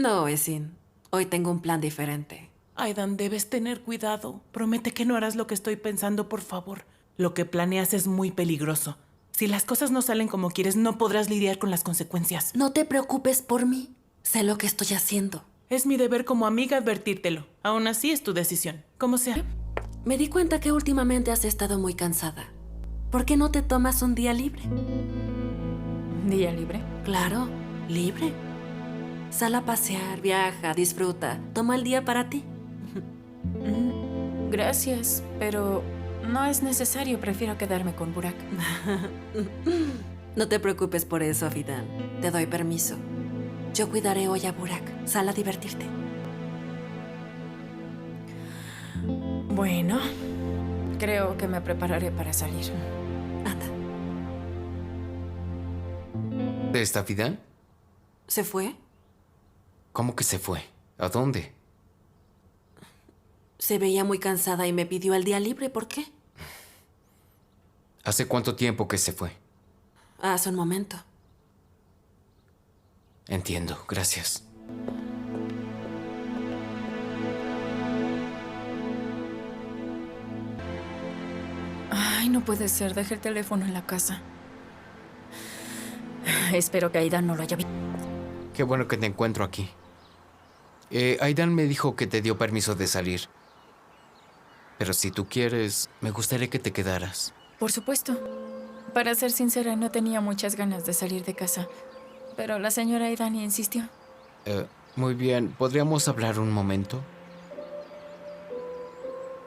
No, Esin. Hoy tengo un plan diferente. Aidan, debes tener cuidado. Promete que no harás lo que estoy pensando, por favor. Lo que planeas es muy peligroso. Si las cosas no salen como quieres, no podrás lidiar con las consecuencias. No te preocupes por mí. Sé lo que estoy haciendo. Es mi deber como amiga advertírtelo. Aún así es tu decisión. Como sea. Me di cuenta que últimamente has estado muy cansada. ¿Por qué no te tomas un día libre? ¿Día libre? Claro, libre. Sal a pasear, viaja, disfruta. Toma el día para ti. Gracias, pero no es necesario. Prefiero quedarme con Burak. No te preocupes por eso, Fidan. Te doy permiso. Yo cuidaré hoy a Burak. Sal a divertirte. Bueno, creo que me prepararé para salir. Anda. ¿Está Fidan? ¿Se fue? ¿Cómo que se fue? ¿A dónde? Se veía muy cansada y me pidió el día libre. ¿Por qué? ¿Hace cuánto tiempo que se fue? Hace un momento. Entiendo, gracias. Ay, no puede ser. Dejé el teléfono en la casa. Espero que Aidan no lo haya visto. Qué bueno que te encuentro aquí. Aidan me dijo que te dio permiso de salir. Pero si tú quieres, me gustaría que te quedaras. Por supuesto. Para ser sincera, no tenía muchas ganas de salir de casa. Pero la señora Aidan insistió. Muy bien, ¿podríamos hablar un momento?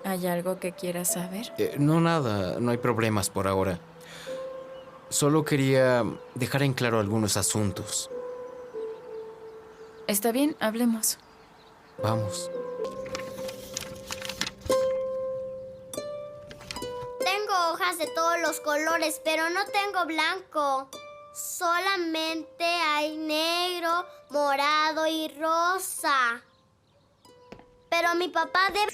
¿Hay algo que quieras saber? No, nada, no hay problemas por ahora. Solo quería dejar en claro algunos asuntos. Está bien, hablemos. Vamos. Tengo hojas de todos los colores, pero no tengo blanco. Solamente hay negro, morado y rosa. Pero mi papá debe...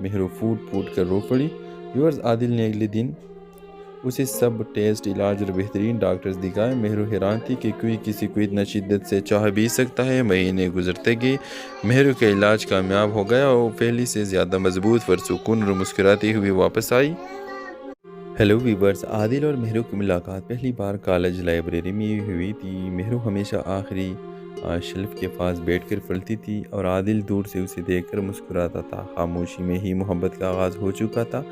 Mehru پھوٹ کر رو پڑی۔ Viewers عادل نے اگلے دن اسے سب test, علاج اور بہترین doctors دکھائے۔ مہرو حیران تھی کہ کوئی کسی کو اتنا شدت سے چاہ بھی سکتا ہے۔ مہینے گزرتے گئے، مہرو کا علاج کامیاب ہو گیا اور پہلے سے زیادہ مضبوط، پرسکون اور مسکراتی ہوئی واپس آئی۔ ہیلو ویورز، عادل اور مہرو کی ملاقات پہلی بار کالج لائبریری میں ہوئی تھی۔ مہرو ہمیشہ آخری شیلف کے پاس بیٹھ کر پڑھتی تھی اور عادل دور سے اسے دیکھ کر مسکراتا تھا۔ خاموشی میں ہی محبت کا آغاز ہو چکا تھا۔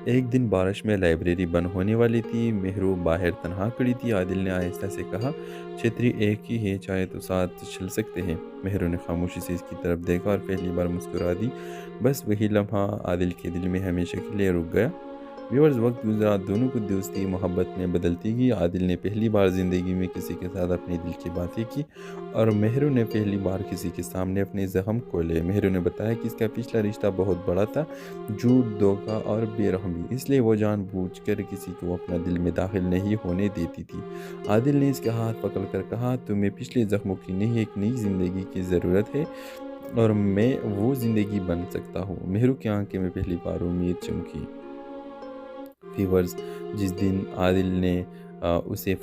ایک دن بارش میں لائبریری بند ہونے والی تھی۔ مہرو باہر تنہا کھڑی تھی۔ عادل نے آہستہ سے کہا، چھتری ایک ہی ہے، چاہے تو ساتھ چل سکتے ہیں۔ مہرو نے خاموشی سے اس کی طرف دیکھا اور پہلی بار مسکرا دی۔ بس وہی لمحہ عادل کے دل میں ہمیشہ کے لیے رک گیا۔ ویورز، وقت گزرا، دونوں کی دوستی محبت میں بدلتی گئی۔ عادل نے پہلی بار زندگی میں کسی کے ساتھ اپنے دل کی باتیں کی اور مہرو نے پہلی بار کسی کے سامنے اپنے زخم کھولے۔ مہرو نے بتایا کہ اس کا پچھلا رشتہ بہت بڑا تھا، جھوٹ، دھوکہ اور بے رحمی، اس لیے وہ جان بوجھ کر کسی کو اپنا دل میں داخل نہیں ہونے دیتی تھی۔ عادل نے اس کا ہاتھ پکڑ کر کہا، تمہیں پچھلے زخموں کی نہیں، ایک نئی زندگی کی ضرورت ہے اور میں وہ زندگی بن سکتا ہوں۔ مہرو کی آنکھیں میں پہلی بار امید چمکی۔ ویورز، جس دن عادل نے اسے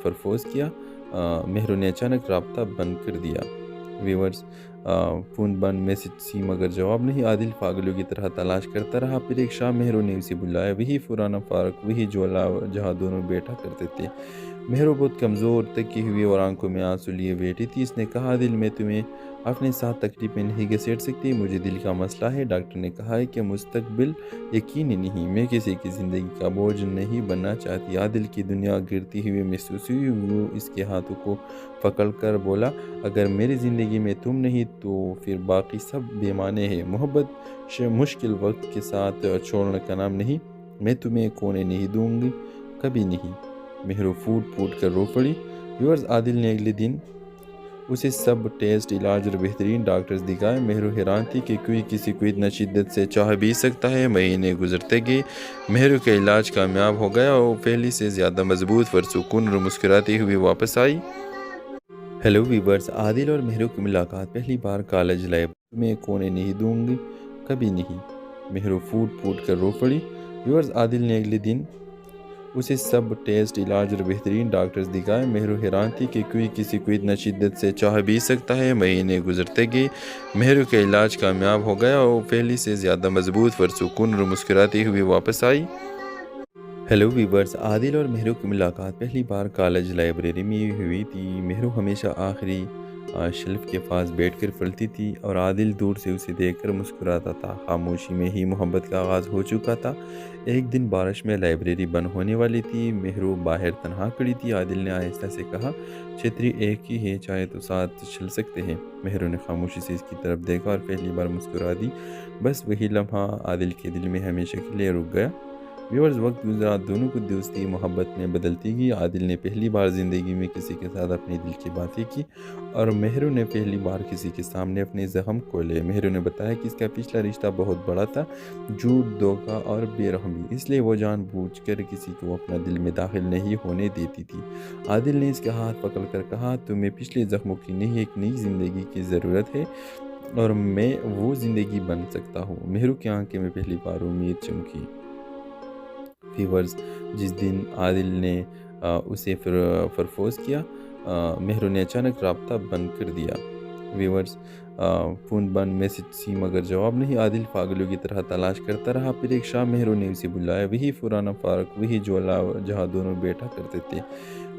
پرپوز کیا، مہرو نے اچانک رابطہ بند کر دیا۔ ویورز، فون بند، میسج سی مگر جواب نہیں۔ عادل پاگلوں کی طرح تلاش کرتا رہا۔ پھر ایک شام مہرو نے اسے بلایا، وہی پرانا پارک، وہی جھولا جہاں دونوں بیٹھا کرتے تھے۔ مہرو بہت کمزور، تکی ہوئی اور آنکھوں میں آنسو لیے بیٹھی تھی۔ اس نے کہا، عادل، میں تمہیں اپنے ساتھ تکلیف میں نہیں گھسیٹ سکتی، مجھے دل کا مسئلہ ہے۔ ڈاکٹر نے کہا ہے کہ مستقبل یقینی نہیں، میں کسی کی زندگی کا بوجھ نہیں بننا چاہتی۔ عادل کی دنیا گرتی ہوئی محسوس ہوئی۔ وہ اس کے ہاتھوں کو پکڑ کر بولا، اگر میری زندگی میں تم نہیں تو پھر باقی سب بے معنی ہے۔ محبت مشکل وقت کے ساتھ چھوڑنے کا نام نہیں، میں تمہیں کونے نہیں دوں گی، کبھی نہیں۔ مہرو پھوٹ کر رو پڑی۔ ویورز، عادل نے اگلے دن اسے سب ٹیسٹ، علاج اور بہترین ڈاکٹرز دکھائے۔ مہرو حیران تھی کہ کوئی کسی کو اتنا شدت سے چاہ بھی سکتا ہے۔ مہینے گزرتے گئے، مہرو کا علاج کامیاب ہو گیا اور پہلے سے زیادہ مضبوط، پرسکون اور مسکراتی ہوئی واپس آئی۔ ہیلو ویورز، عادل اور مہرو کی ملاقات پہلی بار کالج لائبریری میں کونے نہیں دوں گی، کبھی نہیں۔ مہرو پھوٹ کر رو پڑی۔ ویورز، عادل نے اگلے دن اسے سب ٹیسٹ، علاج اور بہترین ڈاکٹرز دکھائے۔ مہرو حیران تھی کہ کوئی کسی کو اتنا شدت سے چاہ بھی سکتا ہے۔ مہینے گزرتے گئے، مہرو کا علاج کامیاب ہو گیا اور پہلے سے زیادہ مضبوط، پرسکون اور مسکراتی ہوئی واپس آئی۔ ہیلو ویورز، عادل اور مہرو کی ملاقات پہلی بار کالج لائبریری میں ہوئی تھی۔ مہرو ہمیشہ آخری شیلف کے پاس بیٹھ کر پڑھتی تھی اور عادل دور سے اسے دیکھ کر مسکراتا تھا۔ خاموشی میں ہی محبت کا آغاز ہو چکا تھا۔ ایک دن بارش میں لائبریری بند ہونے والی تھی۔ مہرو باہر تنہا کھڑی تھی۔ عادل نے آہستہ سے کہا، چھتری ایک ہی ہے، چاہے تو ساتھ چل سکتے ہیں۔ مہرو نے خاموشی سے اس کی طرف دیکھا اور پہلی بار مسکرا دی۔ بس وہی لمحہ عادل کے دل میں ہمیشہ کے لیے رک گیا۔ ویورز، وقت گزرا، دونوں کی دوستی محبت میں بدلتی گئی۔ عادل نے پہلی بار زندگی میں کسی کے ساتھ اپنے دل کی باتیں کی اور مہرو نے پہلی بار کسی کے سامنے اپنے زخم کھولے۔ مہرو نے بتایا کہ اس کا پچھلا رشتہ بہت بڑا تھا، جھوٹ، دھوکہ اور بے رحمی، اس لیے وہ جان بوجھ کر کسی کو اپنا دل میں داخل نہیں ہونے دیتی تھی۔ عادل نے اس کا ہاتھ پکڑ کر کہا، تمہیں پچھلے زخموں کی نہیں، ایک نئی زندگی کی ضرورت ہے اور میں وہ زندگی بن سکتا ہوں۔ مہرو کی آنکھیں میں پہلی بار امید چمکی۔ ویورز، جس دن عادل نے اسے پرپوز کیا، مہرو نے اچانک رابطہ بند کر دیا۔ ویورز، فون بند، میسج سی مگر جواب نہیں۔ عادل پاگلوں کی طرح تلاش کرتا رہا۔ پھر ایک شام مہرو نے اسے بلایا، وہی پرانا پارک، وہی جھولا جہاں دونوں بیٹھا کرتے تھے۔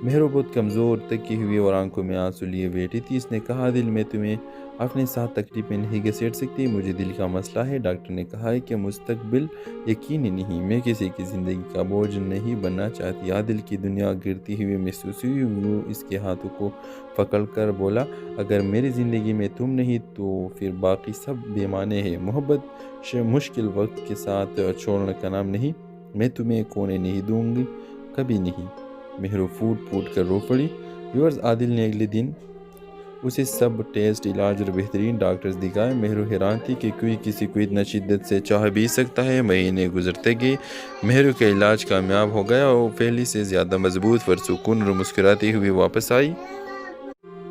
مہرو بہت کمزور، تکی ہوئی اور آنکھوں میں آنسو لیے بیٹھی تھی۔ اس نے کہا، عادل، میں تمہیں اپنے ساتھ تکلیف میں نہیں گھسیٹ سکتی، مجھے دل کا مسئلہ ہے۔ ڈاکٹر نے کہا ہے کہ مستقبل یقینی نہیں، میں کسی کی زندگی کا بوجھ نہیں بننا چاہتی۔ عادل کی دنیا گرتی ہوئی محسوس ہوئی۔ وہ اس کے ہاتھوں کو پکڑ کر بولا، اگر میری زندگی میں تم نہیں تو پھر باقی سب بے معنی ہے۔ محبت مشکل وقت کے ساتھ چھوڑنے کا نام نہیں، میں تمہیں کونے نہیں دوں گی، کبھی نہیں۔ مہرو پھوٹ کر رو پڑی۔ ویورز، عادل نے اگلے دن اسے سب ٹیسٹ، علاج اور بہترین ڈاکٹرز دکھائے۔ مہرو حیران تھی کہ کوئی کسی کو اتنا شدت سے چاہ بھی سکتا ہے۔ مہینے گزرتے گئے، مہرو کا علاج کامیاب ہو گیا اور پہلے سے زیادہ مضبوط، پرسکون اور مسکراتی ہوئی واپس آئی۔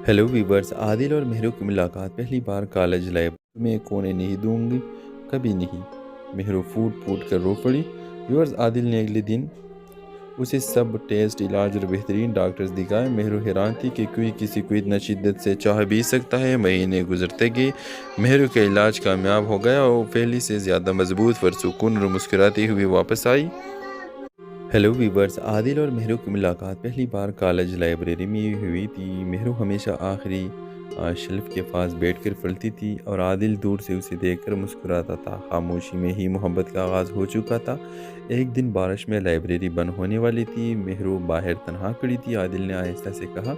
ہیلو ویورز، عادل اور مہرو کی ملاقات پہلی بار کالج لائبریری میں کونے نہیں دوں گی، کبھی نہیں۔ مہرو فوڈ پھوٹ کر رو پڑی۔ ویورز عادل نے اگلے دن اسے سب ٹیسٹ، علاج اور بہترین ڈاکٹرز دکھائے۔ مہرو حیران تھی کہ کوئی کسی کو اتنا شدت سے چاہ بھی سکتا ہے۔ مہینے گزرتے گئے، مہرو کا علاج کامیاب ہو گیا اور پہلے سے زیادہ مضبوط، پرسکون اور مسکراتی ہوئی واپس آئی۔ ہیلو ویورز، عادل اور مہرو کی ملاقات پہلی بار کالج لائبریری میں ہوئی تھی۔ مہرو ہمیشہ آخری شیلف کے پاس بیٹھ کر پڑھتی تھی اور عادل دور سے اسے دیکھ کر مسکراتا تھا۔ خاموشی میں ہی محبت کا آغاز ہو چکا تھا۔ ایک دن بارش میں لائبریری بند ہونے والی تھی۔ مہرو باہر تنہا کھڑی تھی۔ عادل نے آہستہ سے کہا،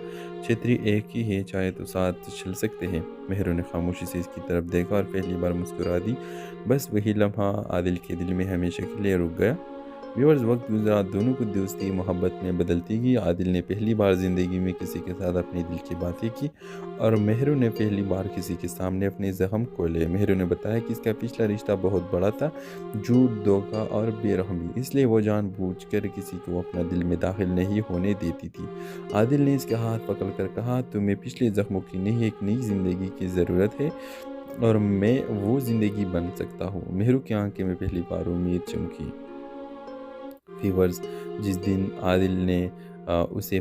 چھتری ایک ہی ہے، چاہے تو ساتھ چل سکتے ہیں۔ مہرو نے خاموشی سے اس کی طرف دیکھا اور پہلی بار مسکرا دی۔ بس وہی لمحہ عادل کے دل میں ہمیشہ کے لیے رک گیا۔ ویورز، وقت گزرا، دونوں کی دوستی محبت میں بدلتی گئی۔ عادل نے پہلی بار زندگی میں کسی کے ساتھ اپنے دل کی باتیں کی اور مہرو نے پہلی بار کسی کے سامنے اپنے زخم کھولے۔ مہرو نے بتایا کہ اس کا پچھلا رشتہ بہت بڑا تھا، جھوٹ، دھوکہ اور بے رحمی، اس لیے وہ جان بوجھ کر کسی کو اپنا دل میں داخل نہیں ہونے دیتی تھی۔ عادل نے اس کا ہاتھ پکڑ کر کہا، تمہیں پچھلے زخموں کی نہیں، ایک نئی زندگی کی ضرورت ہے اور میں وہ زندگی بن سکتا ہوں۔ مہرو کی آنکھیں میں پہلی بار امید چمکی۔ ویورز، جس دن عادل نے اسے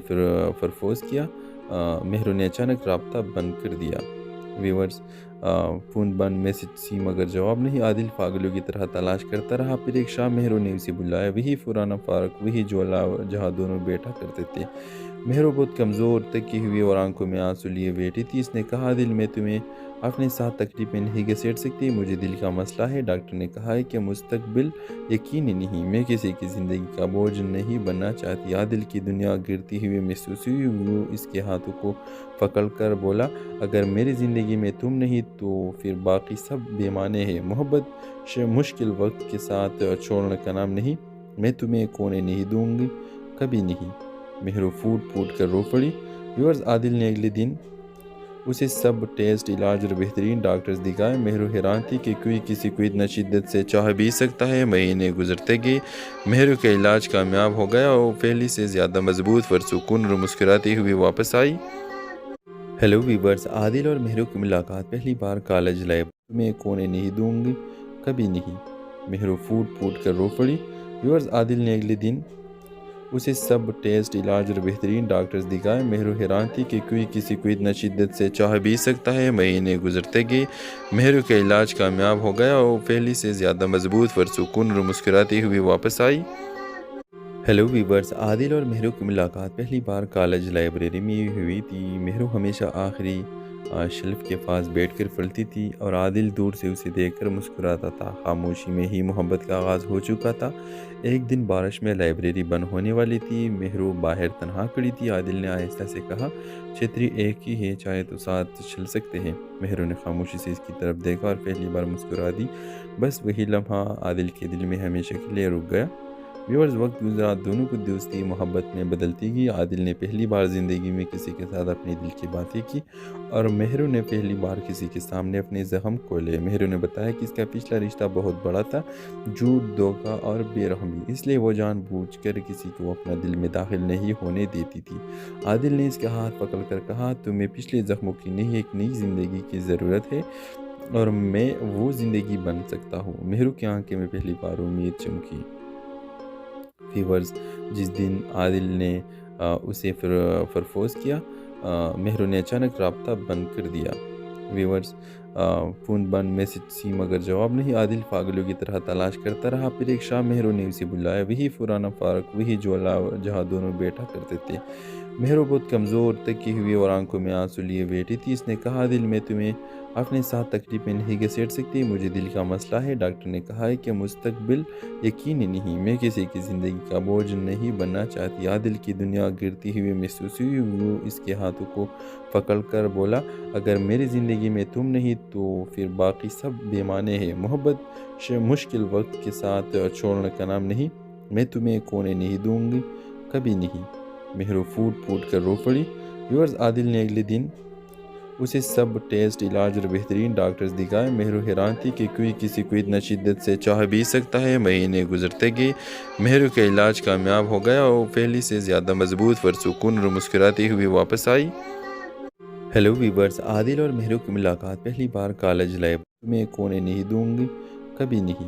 پرپوز کیا، مہرو نے اچانک رابطہ بند کر دیا۔ ویورز، فون بند، میسج سی، مگر جواب نہیں۔ عادل پاگلوں کی طرح تلاش کرتا رہا۔ پھر ایک شام مہرو نے اسے بلایا، وہی پرانا پارک، وہی جھولا جہاں دونوں بیٹھا کرتے تھے۔ مہرو بہت کمزور، تکی ہوئی اور آنکھوں میں آنسو لیے بیٹھی تھی۔ اس نے کہا، دل میں تمہیں اپنے ساتھ تکلیف میں نہیں گھسیٹ سکتی، مجھے دل کا مسئلہ ہے۔ ڈاکٹر نے کہا ہے کہ مستقبل یقینی نہیں، میں کسی کی زندگی کا بوجھ نہیں بننا چاہتی۔ عادل کی دنیا گرتی ہوئی محسوس ہوئی۔ وہ اس کے ہاتھوں کو پکڑ کر بولا، اگر میری زندگی میں تم نہیں تو پھر باقی سب بے معنی ہے۔ محبت مشکل وقت کے ساتھ چھوڑنے کا نام نہیں، میں تمہیں کھونے نہیں دوں گی، کبھی نہیں۔ مہرو پھوٹ پھوٹ کر رو پڑی۔ ویورز، عادل نے اگلے دن اسے سب ٹیسٹ، علاج اور بہترین ڈاکٹرز دکھائے۔ مہرو حیران تھی کہ کوئی کسی کو اتنا شدت سے چاہ بھی سکتا ہے۔ مہینے گزرتے گئے، مہرو کا علاج کامیاب ہو گیا اور پہلے سے زیادہ مضبوط، پرسکون اور مسکراتی ہوئی واپس آئی۔ ہیلو ویورز، عادل اور مہرو کی ملاقات پہلی بار کالج لائبریری میں کھونے نہیں دوں گی، کبھی نہیں۔ مہرو پھوٹ پھوٹ کر رو پڑی۔ ویورز، عادل نے اگلے دن اسے سب ٹیسٹ، علاج اور بہترین ڈاکٹرز دکھائے۔ مہرو حیران تھی کہ کوئی کسی کو اتنا شدت سے چاہ بھی سکتا ہے۔ مہینے گزرتے گئے، مہرو کا علاج کامیاب ہو گیا اور پہلے سے زیادہ مضبوط، پرسکون اور مسکراتی ہوئی واپس آئی۔ ہیلو ویورز، عادل اور مہرو کی ملاقات پہلی بار کالج لائبریری میں ہوئی تھی۔ مہرو ہمیشہ آخری شیلف کے پاس بیٹھ کر پڑھتی تھی اور عادل دور سے اسے دیکھ کر مسکراتا تھا۔ خاموشی میں ہی محبت کا آغاز ہو چکا تھا۔ ایک دن بارش میں لائبریری بند ہونے والی تھی۔ مہرو باہر تنہا کھڑی تھی۔ عادل نے آہستہ سے کہا، چھتری ایک ہی ہے، چاہے تو ساتھ چل سکتے ہیں۔ مہرو نے خاموشی سے اس کی طرف دیکھا اور پہلی بار مسکرا دی۔ بس وہی لمحہ عادل کے دل میں ہمیشہ کے لیے رک گیا۔ ویورز، وقت گزرا، دونوں کی دوستی محبت میں بدلتی گئی۔ عادل نے پہلی بار زندگی میں کسی کے ساتھ اپنے دل کی باتیں کی اور مہرو نے پہلی بار کسی کے سامنے اپنے زخم کھولے۔ مہرو نے بتایا کہ اس کا پچھلا رشتہ بہت بڑا تھا، جھوٹ، دھوکہ اور بے رحمی، اس لیے وہ جان بوجھ کر کسی کو اپنا دل میں داخل نہیں ہونے دیتی تھی۔ عادل نے اس کا ہاتھ پکڑ کر کہا، تمہیں پچھلے زخموں کی نہیں، ایک نئی زندگی کی ضرورت ہے اور میں وہ زندگی بن سکتا ہوں۔ مہرو کی آنکھیں میں پہلی بار امید چمکی۔ ویورز، جس دن عادل نے اسے پرپوز کیا، مہرو نے اچانک رابطہ بند کر دیا۔ ویورز، فون بند، میسج سی، مگر جواب نہیں۔ عادل پاگلوں کی طرح تلاش کرتا رہا۔ پھر ایک شام مہرو نے اسے بلایا، وہی پرانا پارک، وہی جھولا جہاں دونوں بیٹھا کرتے تھے۔ مہرو بہت کمزور، تکی ہوئی اور آنکھوں میں آنسو لیے بیٹھی تھی۔ اس نے کہا، دل میں تمہیں اپنے ساتھ تکلیف میں نہیں گھسیٹ سکتی، مجھے دل کا مسئلہ ہے۔ ڈاکٹر نے کہا ہے کہ مستقبل یقینی نہیں، میں کسی کی زندگی کا بوجھ نہیں بننا چاہتی۔ عادل کی دنیا گرتی ہوئی محسوس ہوئی۔ وہ اس کے ہاتھوں کو پکڑ کر بولا، اگر میری زندگی میں تم نہیں تو پھر باقی سب بے معنی ہے۔ محبت مشکل وقت کے ساتھ چھوڑنے کا نام نہیں، میں تمہیں کھونے نہیں دوں گی، کبھی نہیں۔ مہرو پھوٹ پھوٹ کر رو پڑی۔ ویورز، عادل نے اگلے دن اسے سب ٹیسٹ، علاج اور بہترین ڈاکٹرز دکھائے۔ مہرو حیران تھی کہ کوئی کسی کو اتنا شدت سے چاہ بھی سکتا ہے۔ مہینے گزرتے گئے، مہرو کا علاج کامیاب ہو گیا اور پہلے سے زیادہ مضبوط، پرسکون اور مسکراتی ہوئی واپس آئی۔ ہیلو ویورز، عادل اور مہرو کی ملاقات پہلی بار کالج لائبریری میں کھونے نہیں دوں گی، کبھی نہیں۔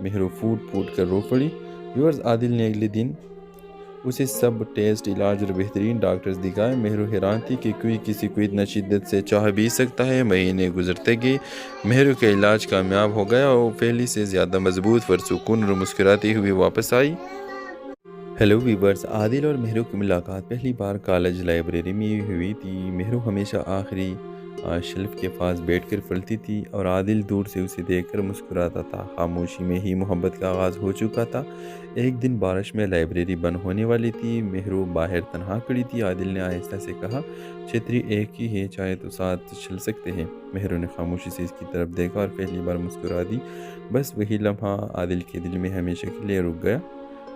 مہرو پھوٹ پھوٹ کر رو پڑی۔ ویورز عادل نے اگلے دن اسے سب ٹیسٹ، علاج اور بہترین ڈاکٹرز دکھائے۔ مہرو حیران تھی کہ کوئی کسی کو اتنا شدت سے چاہ بھی سکتا ہے۔ مہینے گزرتے گئے، مہرو کا علاج کامیاب ہو گیا اور پہلے سے زیادہ مضبوط، پرسکون اور مسکراتی ہوئی واپس آئی۔ ہیلو ویورز، عادل اور مہرو کی ملاقات پہلی بار کالج لائبریری میں ہوئی تھی۔ مہرو ہمیشہ آخری شیلف کے پاس بیٹھ کر پڑھتی تھی اور عادل دور سے اسے دیکھ کر مسکراتا تھا۔ خاموشی میں ہی محبت کا آغاز ہو چکا تھا۔ ایک دن بارش میں لائبریری بند ہونے والی تھی۔ مہرو باہر تنہا کھڑی تھی۔ عادل نے آہستہ سے کہا، چھتری ایک ہی ہے، چاہے تو ساتھ چل سکتے ہیں۔ مہرو نے خاموشی سے اس کی طرف دیکھا اور پہلی بار مسکرا دی۔ بس وہی لمحہ عادل کے دل میں ہمیشہ کے لیے رک گیا۔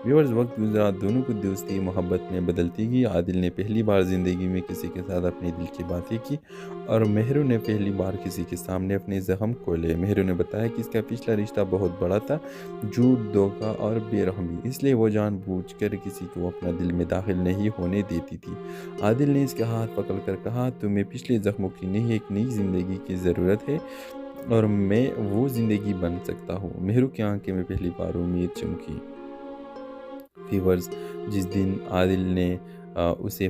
ویورز، وقت گزرا، دونوں کو دوستی محبت میں بدلتی گئی۔ عادل نے پہلی بار زندگی میں کسی کے ساتھ اپنے دل کی باتیں کی اور مہرو نے پہلی بار کسی کے سامنے اپنے زخم کھولے۔ مہرو نے بتایا کہ اس کا پچھلا رشتہ بہت بڑا تھا، جھوٹ، دھوکہ اور بے رحمی، اس لیے وہ جان بوجھ کر کسی کو اپنا دل میں داخل نہیں ہونے دیتی تھی۔ عادل نے اس کا ہاتھ پکڑ کر کہا، تمہیں پچھلے زخموں کی نہیں، ایک نئی زندگی کی ضرورت ہے اور میں وہ زندگی بن سکتا ہوں۔ مہرو کی آنکھوں میں پہلی بار امید چمکی۔ ویورز، جس دن عادل نے اسے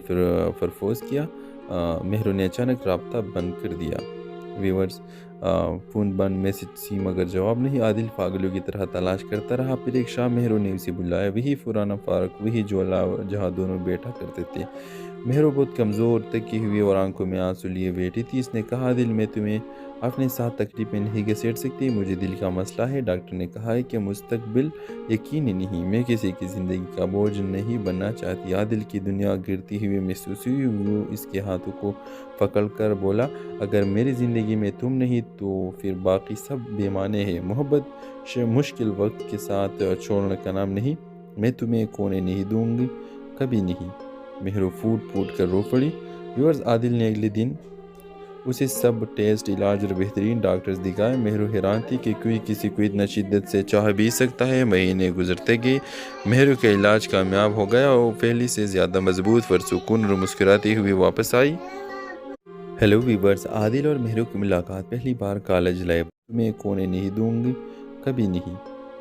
پرپوز کیا، مہرو نے اچانک رابطہ بند کر دیا۔ ویورز، فون بند، میسج سی مگر جواب نہیں۔ عادل پاگلوں کی طرح تلاش کرتا رہا۔ پھر ایک شام مہرو نے اسے بلایا، وہی پرانا پارک، وہی جھولا جہاں دونوں بیٹھا کرتے تھے۔ مہرو بہت کمزور، تھکی ہوئی اور آنکھوں میں آنسو لیے بیٹھی تھی۔ اس نے کہا، دل میں تمہیں اپنے ساتھ تکلیف میں نہیں گھسیٹ سکتی، مجھے دل کا مسئلہ ہے۔ ڈاکٹر نے کہا ہے کہ مستقبل یقینی نہیں، میں کسی کی زندگی کا بوجھ نہیں بننا چاہتی۔ عادل کی دنیا گرتی ہوئی محسوس ہوئی۔ وہ اس کے ہاتھوں کو پکڑ کر بولا، اگر میری زندگی میں تم نہیں تو پھر باقی سب بے معنی ہے۔ محبت مشکل وقت کے ساتھ چھوڑنے کا نام نہیں، میں تمہیں کونے نہیں دوں گی، کبھی نہیں۔ مہرو پھوٹ پھوٹ کر رو پڑی۔ ویورز، عادل نے اگلے دن اسے سب ٹیسٹ، علاج اور بہترین ڈاکٹرز دکھائے۔ مہرو حیران تھی کہ کوئی کسی کو اتنا شدت سے چاہ بھی سکتا ہے۔ مہینے گزرتے گئے، مہرو کا علاج کامیاب ہو گیا اور پہلے سے زیادہ مضبوط، پرسکون اور مسکراتی ہوئی واپس آئی۔ ہیلو ویورز، عادل اور مہرو کی ملاقات پہلی بار کالج لائبریری میں کونے نہیں دوں گی، کبھی نہیں۔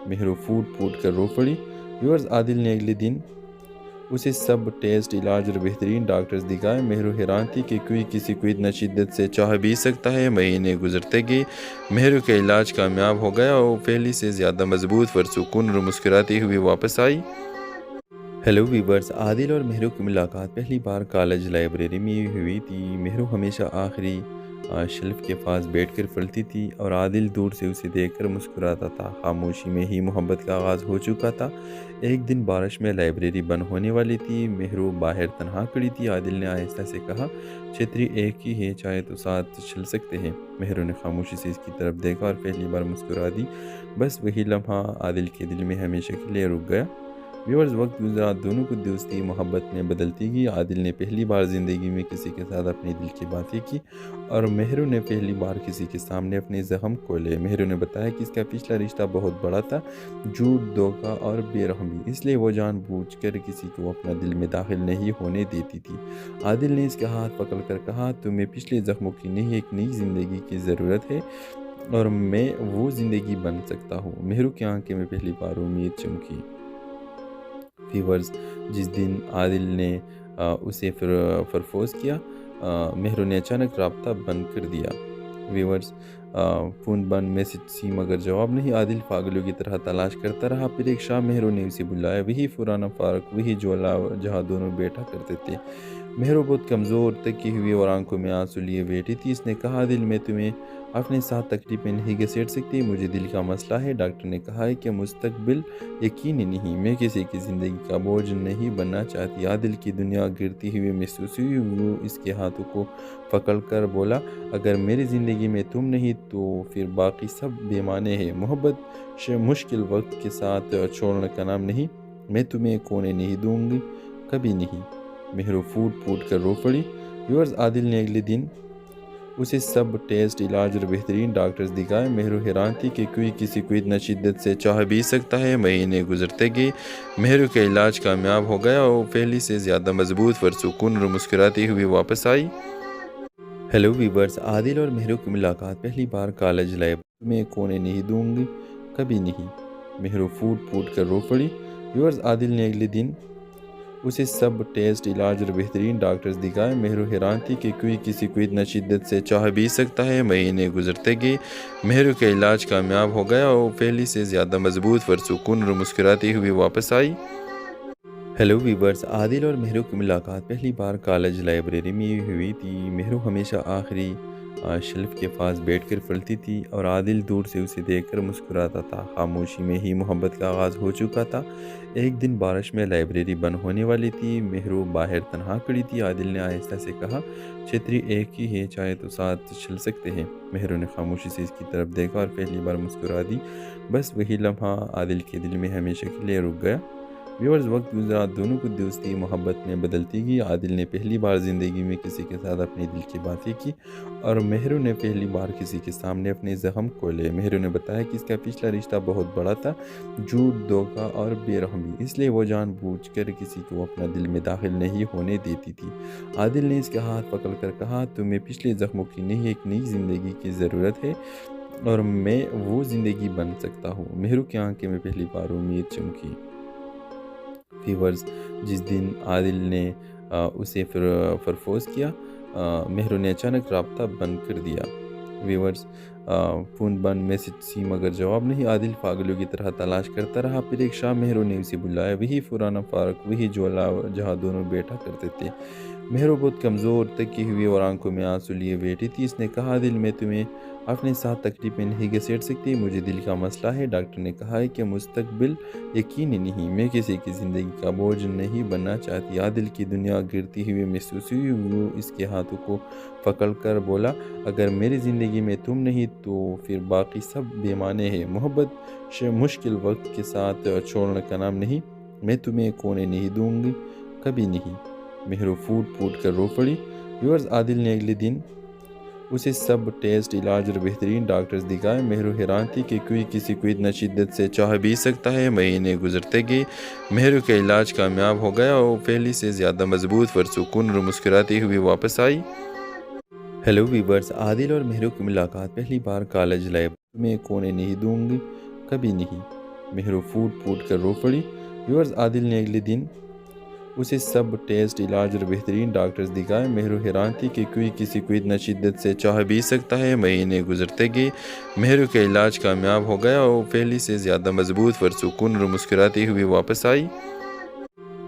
مہرو پھوٹ پھوٹ کر رو پڑی۔ ویورز، عادل نے اگلے دن اسے سب ٹیسٹ، علاج اور بہترین ڈاکٹرز دکھائے۔ مہرو حیران تھی کہ کوئی کسی کو اتنا شدت سے چاہ بھی سکتا ہے۔ مہینے گزرتے گئے، مہرو کا علاج کامیاب ہو گیا اور پہلے سے زیادہ مضبوط، پرسکون اور مسکراتی ہوئی واپس آئی۔ ہیلو ویورز، عادل اور مہرو کی ملاقات پہلی بار کالج لائبریری میں ہوئی تھی۔ مہرو ہمیشہ آخری شیلف کے پاس بیٹھ کر پڑھتی تھی اور عادل دور سے اسے دیکھ کر مسکراتا تھا۔ خاموشی میں ہی محبت کا آغاز ہو چکا تھا۔ ایک دن بارش میں لائبریری بند ہونے والی تھی۔ مہرو باہر تنہا کھڑی تھی۔ عادل نے آہستہ سے کہا، چھتری ایک ہی ہے، چاہے تو ساتھ چل سکتے ہیں۔ مہرو نے خاموشی سے اس کی طرف دیکھا اور پہلی بار مسکرا دی۔ بس وہی لمحہ عادل کے دل میں ہمیشہ کے لیے رک گیا۔ ویورز، وقت گزرا، دونوں کو دوستی محبت میں بدلتی گئی۔ عادل نے پہلی بار زندگی میں کسی کے ساتھ اپنے دل کی باتیں کی اور مہرو نے پہلی بار کسی کے سامنے اپنے زخم کھولے۔ مہرو نے بتایا کہ اس کا پچھلا رشتہ بہت بڑا تھا، جھوٹ، دھوکہ اور بے رحمی، اس لیے وہ جان بوجھ کر کسی کو اپنا دل میں داخل نہیں ہونے دیتی تھی۔ عادل نے اس کا ہاتھ پکڑ کر کہا، تمہیں پچھلے زخموں کی نہیں، ایک نئی زندگی کی ضرورت ہے اور میں وہ زندگی بن سکتا ہوں۔ مہرو کی آنکھوں میں پہلی بار امید چمکی۔ ویورز، جس دن عادل نے اسے پرپوز کیا، مہرو نے اچانک رابطہ بند کر دیا۔ ویورز، فون بند، میسج سی مگر جواب نہیں۔ عادل پاگلوں کی طرح تلاش کرتا رہا۔ پھر ایک شام مہرو نے اسے بلایا، وہی پرانا پارک، وہی جھولا جہاں دونوں بیٹھا کرتے تھے۔ مہرو بہت کمزور، تھکی ہوئی اور آنکھوں میں آنسو لیے بیٹھی تھی۔ اس نے کہا، دل میں تمہیں اپنے ساتھ تکلیف میں نہیں گھسیٹ سکتی، مجھے دل کا مسئلہ ہے۔ ڈاکٹر نے کہا ہے کہ مستقبل یقینی نہیں، میں کسی کی زندگی کا بوجھ نہیں بننا چاہتی۔ عادل کی دنیا گرتی ہوئی محسوس ہوئی۔ وہ اس کے ہاتھوں کو پکڑ کر بولا، اگر میری زندگی میں تم نہیں تو پھر باقی سب بے معنی ہے۔ محبت مشکل وقت کے ساتھ چھوڑنے کا نام نہیں، میں تمہیں کونے نہیں دوں گی، کبھی نہیں۔ مہرو پھوٹ پھوٹ کر رو پڑی۔ ویورز، عادل نے اگلے دن اسے سب ٹیسٹ، علاج اور بہترین ڈاکٹرز دکھائے۔ مہرو حیران تھی کہ کوئی کسی کو اتنا شدت سے چاہ بھی سکتا ہے۔ مہینے گزرتے گئے، مہرو کا علاج کامیاب ہو گیا اور پہلے سے زیادہ مضبوط، پرسکون اور مسکراتی ہوئی واپس آئی۔ ہیلو ویورز، عادل اور مہرو کی ملاقات پہلی بار کالج لائبریری میں کونے نہیں دوں گی، کبھی نہیں۔ مہرو فوڈ پوٹ کر رو پڑی۔ ویورز عادل نے اگلے دن اسے سب ٹیسٹ، علاج اور بہترین ڈاکٹرز دکھائے۔ مہرو حیران تھی کہ کوئی کسی کو اتنا شدت سے چاہ بھی سکتا ہے۔ مہینے گزرتے گئے، مہرو کا علاج کامیاب ہو گیا اور وہ پہلے سے زیادہ مضبوط، پرسکون اور مسکراتی ہوئی واپس آئی۔ ہیلو ویورز، عادل اور مہرو کی ملاقات پہلی بار کالج لائبریری میں ہوئی تھی۔ مہرو ہمیشہ آخری شیلف کے پاس بیٹھ کر پڑھتی تھی اور عادل دور سے اسے دیکھ کر مسکراتا تھا۔ خاموشی میں ہی محبت کا آغاز ہو چکا تھا۔ ایک دن بارش میں لائبریری بند ہونے والی تھی۔ مہرو باہر تنہا کھڑی تھی۔ عادل نے آہستہ سے کہا، چھتری ایک ہی ہے، چاہے تو ساتھ چل سکتے ہیں۔ مہرو نے خاموشی سے اس کی طرف دیکھا اور پہلی بار مسکرا دی۔ بس وہی لمحہ عادل کے دل میں ہمیشہ کے لیے رک گیا۔ ویورز، وقت گزرا، دونوں کو دوستی محبت میں بدلتی گئی۔ عادل نے پہلی بار زندگی میں کسی کے ساتھ اپنے دل کی باتیں کی اور مہرو نے پہلی بار کسی کے سامنے اپنے زخم کھولے۔ مہرو نے بتایا کہ اس کا پچھلا رشتہ بہت بڑا تھا، جھوٹ، دھوکہ اور بے رحمی، اس لیے وہ جان بوجھ کر کسی کو اپنا دل میں داخل نہیں ہونے دیتی تھی۔ عادل نے اس کا ہاتھ پکڑ کر کہا، تمہیں پچھلے زخموں کی نہیں، ایک نئی زندگی کی ضرورت ہے اور میں وہ زندگی بن سکتا ہوں۔ مہرو کی آنکھیں میں پہلی بار امید چمکی۔ ویورز، جس دن عادل نے اسے پرپوز کیا، مہرو نے اچانک رابطہ بند کر دیا۔ ویورز، فون بند، میسج سی مگر جواب نہیں۔ عادل پاگلوں کی طرح تلاش کرتا رہا۔ پھر ایک شام مہرو نے اسے بلایا، وہی پرانا پارک، وہی جھولا جہاں دونوں بیٹھا کرتے تھے۔ مہرو بہت کمزور، تکی ہوئی اور آنکھوں میں آنسو لیے بیٹھی تھی۔ اس نے کہا، عادل، میں تمہیں اپنے ساتھ تکلیف میں نہیں گھسیٹ سکتی، مجھے دل کا مسئلہ ہے۔ ڈاکٹر نے کہا ہے کہ مستقبل یقینی نہیں، میں کسی کی زندگی کا بوجھ نہیں بننا چاہتی۔ عادل کی دنیا گرتی ہوئی محسوس ہوئی۔ وہ اس کے ہاتھوں کو پکڑ کر بولا، اگر میری زندگی میں تم نہیں تو پھر باقی سب بے معنی ہے۔ محبت مشکل وقت کے ساتھ چھوڑنے کا نام نہیں، میں تمہیں کھونے نہیں دوں گی، کبھی نہیں۔ مہرو پھوٹ پھوٹ کر رو پڑی۔ ویورز، عادل نے اگلے دن اسے سب ٹیسٹ، علاج اور بہترین ڈاکٹرز دکھائے۔ مہرو حیران تھی کہ کوئی کسی کو اتنا شدت سے چاہ بھی سکتا ہے۔ مہینے گزرتے گئے، مہرو کا علاج کامیاب ہو گیا اور وہ پہلے سے زیادہ مضبوط، پرسکون اور مسکراتی ہوئی واپس آئی۔ ہیلو ویورز، عادل اور مہرو کی ملاقات پہلی بار کالج لائبریری میں کھونے نہیں دوں گی، کبھی نہیں۔ مہرو پھوٹ پھوٹ کر رو پڑی۔ ویورز، عادل نے اگلے دن اسے سب ٹیسٹ، علاج اور بہترین ڈاکٹرز دکھائے۔ مہرو حیران تھی کہ کوئی کسی کو اتنا شدت سے چاہ بھی سکتا ہے۔ مہینے گزرتے گئے، مہرو کا علاج کامیاب ہو گیا اور وہ پہلے سے زیادہ مضبوط، پرسکون اور مسکراتی ہوئی واپس آئی۔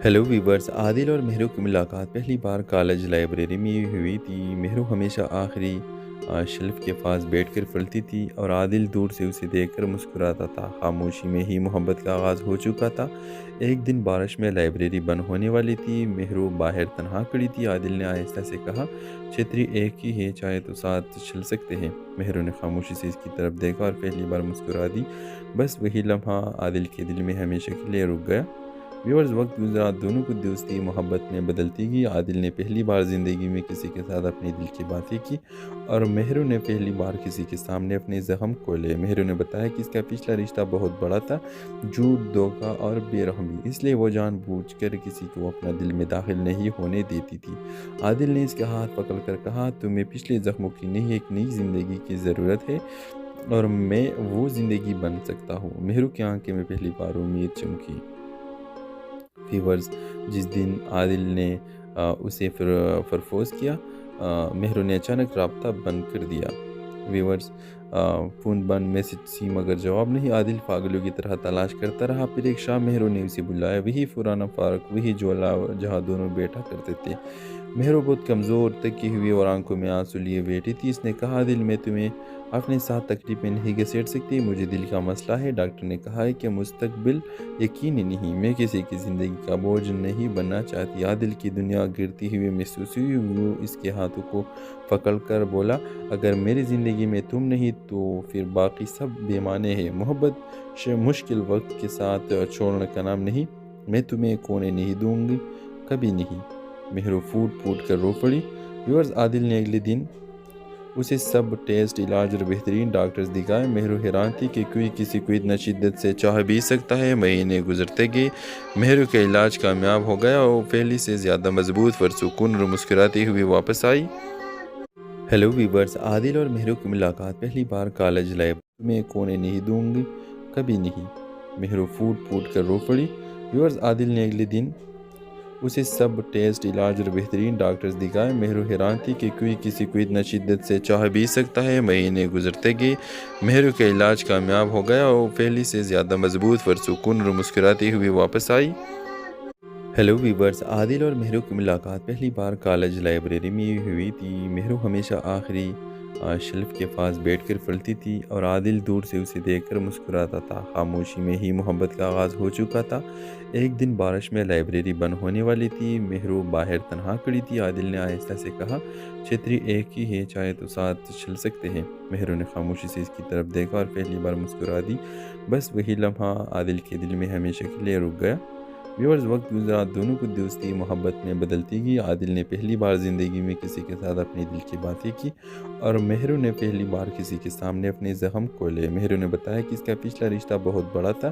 ہیلو ویورز، عادل اور مہرو کی ملاقات پہلی بار کالج لائبریری میں ہوئی تھی۔ مہرو ہمیشہ آخری شیلف کے پاس بیٹھ کر پڑھتی تھی اور عادل دور سے اسے دیکھ کر مسکراتا تھا۔ خاموشی میں ہی محبت کا آغاز ہو چکا تھا۔ ایک دن بارش میں لائبریری بند ہونے والی تھی۔ مہرو باہر تنہا کھڑی تھی۔ عادل نے آہستہ سے کہا، چھتری ایک ہی ہے، چاہے تو ساتھ چل سکتے ہیں۔ مہرو نے خاموشی سے اس کی طرف دیکھا اور پہلی بار مسکرا دی۔ بس وہی لمحہ عادل کے دل میں ہمیشہ کے لیے رک گیا۔ ویورز، وقت گزرا، دونوں کو دوستی محبت میں بدلتی گئی۔ عادل نے پہلی بار زندگی میں کسی کے ساتھ اپنے دل کی باتیں کی اور مہرو نے پہلی بار کسی کے سامنے اپنے زخم کھولے۔ مہرو نے بتایا کہ اس کا پچھلا رشتہ بہت بڑا تھا، جھوٹ، دھوکہ اور بے رحمی، اس لیے وہ جان بوجھ کر کسی کو اپنا دل میں داخل نہیں ہونے دیتی تھی۔ عادل نے اس کا ہاتھ پکڑ کر کہا، تمہیں پچھلے زخموں کی نہیں، ایک نئی زندگی کی ضرورت ہے اور میں وہ زندگی بن سکتا ہوں۔ مہرو کی آنکھیں میں پہلی بار امید چمکی۔ ویورز، جس دن عادل نے اسے پرپوز کیا، مہرو نے اچانک رابطہ بند کر دیا۔ ویورز، فون بند، میسج سی مگر جواب نہیں۔ عادل پاگلوں کی طرح تلاش کرتا رہا۔ پھر ایک شام مہرو نے اسے بلایا، وہی پرانا پارک، وہی جھولا جہاں دونوں بیٹھا کرتے تھے۔ مہرو بہت کمزور، تکی ہوئی اور آنکھوں میں آنسو لیے بیٹھی تھی۔ اس نے کہا، عادل، میں تمہیں اپنے ساتھ تکلیف میں نہیں گھسیٹ سکتی، مجھے دل کا مسئلہ ہے۔ ڈاکٹر نے کہا ہے کہ مستقبل یقینی نہیں، میں کسی کی زندگی کا بوجھ نہیں بننا چاہتی۔ عادل کی دنیا گرتی ہوئی محسوس ہوئی۔ وہ اس کے ہاتھوں کو پکڑ کر بولا، اگر میری زندگی میں تم نہیں تو پھر باقی سب بے معنی ہے۔ محبت مشکل وقت کے ساتھ چھوڑنے کا نام نہیں، میں تمہیں کھونے نہیں دوں گی، کبھی نہیں۔ مہرو پھوٹ پھوٹ کر رو پڑی۔ ویورز، عادل نے اگلے دن اسے سب ٹیسٹ، علاج اور بہترین ڈاکٹرز دکھائے۔ مہرو حیران تھی کہ کوئی کسی کو اتنا شدت سے چاہ بھی سکتا ہے۔ مہینے گزرتے گئے، مہرو کا علاج کامیاب ہو گیا اور وہ پہلے سے زیادہ مضبوط، پرسکون اور مسکراتی ہوئی واپس آئی۔ ہیلو ویورز، عادل اور مہرو کی ملاقات پہلی بار کالج لائبریری میں کھونے نہیں دوں گی، کبھی نہیں۔ مہرو پھوٹ کر رو پڑی۔ ویورز عادل نے اگلے دن اسے سب ٹیسٹ، علاج اور بہترین ڈاکٹرز دکھائے۔ مہرو حیران تھی کہ کوئی کسی کو اتنا شدت سے چاہ بھی سکتا ہے۔ مہینے گزرتے گئے، مہرو کا علاج کامیاب ہو گیا اور پہلے سے زیادہ مضبوط، پرسکون اور مسکراتی ہوئی واپس آئی۔ ہیلو ویورز، عادل اور مہرو کی ملاقات پہلی بار کالج لائبریری میں ہوئی تھی۔ مہرو ہمیشہ آخری شیلف کے پاس بیٹھ کر پڑھتی تھی اور عادل دور سے اسے دیکھ کر مسکراتا تھا۔ خاموشی میں ہی محبت کا آغاز ہو چکا تھا۔ ایک دن بارش میں لائبریری بند ہونے والی تھی۔ مہرو باہر تنہا کھڑی تھی۔ عادل نے آہستہ سے کہا، چھتری ایک ہی ہے، چاہے تو ساتھ چل سکتے ہیں۔ مہرو نے خاموشی سے اس کی طرف دیکھا اور پہلی بار مسکرا دی۔ بس وہی لمحہ عادل کے دل میں ہمیشہ کے لیے رک گیا۔ ویورز، وقت گزرا، دونوں کی دوستی محبت میں بدلتی گئی۔ عادل نے پہلی بار زندگی میں کسی کے ساتھ اپنے دل کی باتیں کی اور مہرو نے پہلی بار کسی کے سامنے اپنے زخم کھولے۔ مہرو نے بتایا کہ اس کا پچھلا رشتہ بہت بڑا تھا،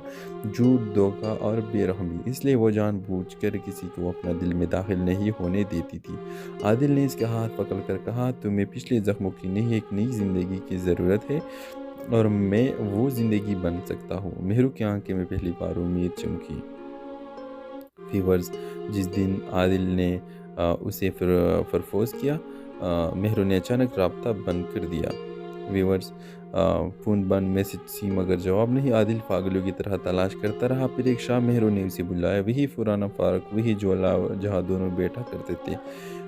جھوٹ، دھوکہ اور بے رحمی، اس لیے وہ جان بوجھ کر کسی کو اپنا دل میں داخل نہیں ہونے دیتی تھی۔ عادل نے اس کا ہاتھ پکڑ کر کہا، تمہیں پچھلے زخموں کی نہیں، ایک نئی زندگی کی ضرورت ہے اور میں وہ زندگی بن سکتا ہوں۔ مہرو کی آنکھیں میں پہلی بار امید چمکی۔ ویورز، جس دن عادل نے اسے پرپوز کیا، مہرو نے اچانک رابطہ بند کر دیا۔ ویورز، فون بند، میسج سی مگر جواب نہیں۔ عادل پاگلوں کی طرح تلاش کرتا رہا۔ پھر ایک شام مہرو نے اسے بلایا، وہی پرانا پارک، وہی جھولا جہاں دونوں بیٹھا کرتے تھے۔